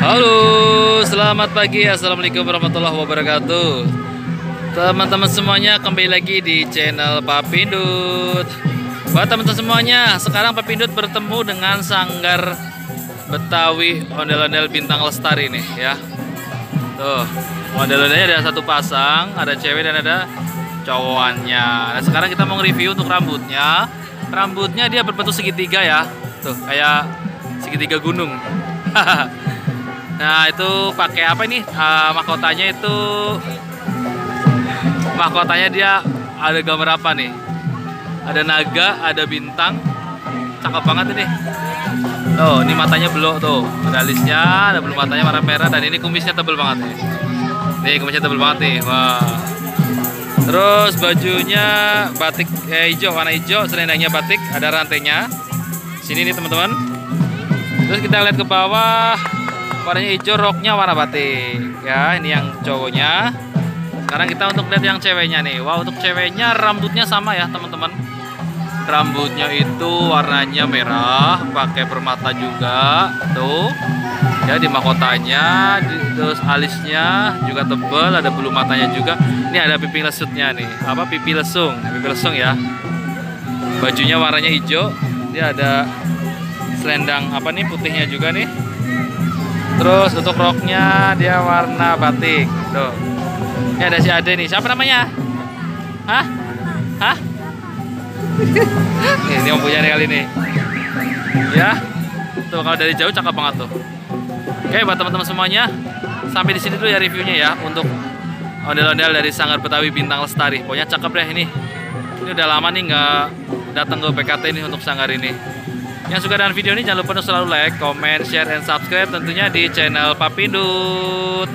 Halo, selamat pagi. Assalamualaikum warahmatullahi wabarakatuh. Teman-teman semuanya, kembali lagi di channel Papindut. Buat teman-teman semuanya, sekarang Papindut bertemu dengan Sanggar Betawi ondel-ondel Bintang Lestari nih ya. Tuh, ondel-ondelnya ada satu pasang, ada cewek dan ada cowokannya. Nah, sekarang kita mau nge-review untuk rambutnya. Rambutnya dia berbentuk segitiga ya. Tuh, kayak segitiga gunung. Nah, itu pakai apa ini? Mahkotanya itu dia ada gambar apa nih? Ada naga, ada bintang. Cakep banget ini. Tuh, ini matanya belok tuh. Ada alisnya, ada bulu matanya warna merah dan ini kumisnya tebel banget nih. Nih, kumisnya tebel banget nih. Wah. Terus bajunya batik hijau, warna hijau, selendangnya batik, ada rantainya. Sini nih, teman-teman. Terus kita lihat ke bawah. Warnanya hijau, roknya warna batik ya. Ini yang cowoknya. Sekarang kita untuk lihat yang ceweknya nih. Wah, untuk ceweknya rambutnya sama ya teman-teman. Rambutnya itu warnanya merah, pakai permata juga tuh ya, di mahkotanya. Terus alisnya juga tebal, ada bulu matanya juga. Ini ada pipi lesutnya nih, apa, pipi lesung ya. Bajunya warnanya hijau, dia ada selendang apa nih, putihnya juga nih. Terus untuk roknya dia warna batik. Tuh. Ini ada si Ade nih. Siapa namanya? Hah? Ini yang punya nih kali ini. Ya. Tuh, kalau dari jauh cakep banget tuh. Oke, buat teman-teman semuanya, sampai di sini dulu ya reviewnya ya untuk ondel-ondel dari Sanggar Betawi Bintang Lestari. Pokoknya cakep deh ini. Ini udah lama nih nggak datang ke PKT ini untuk sanggar ini. Yang suka dengan video ini jangan lupa untuk selalu like, comment, share, and subscribe tentunya di channel Papindut.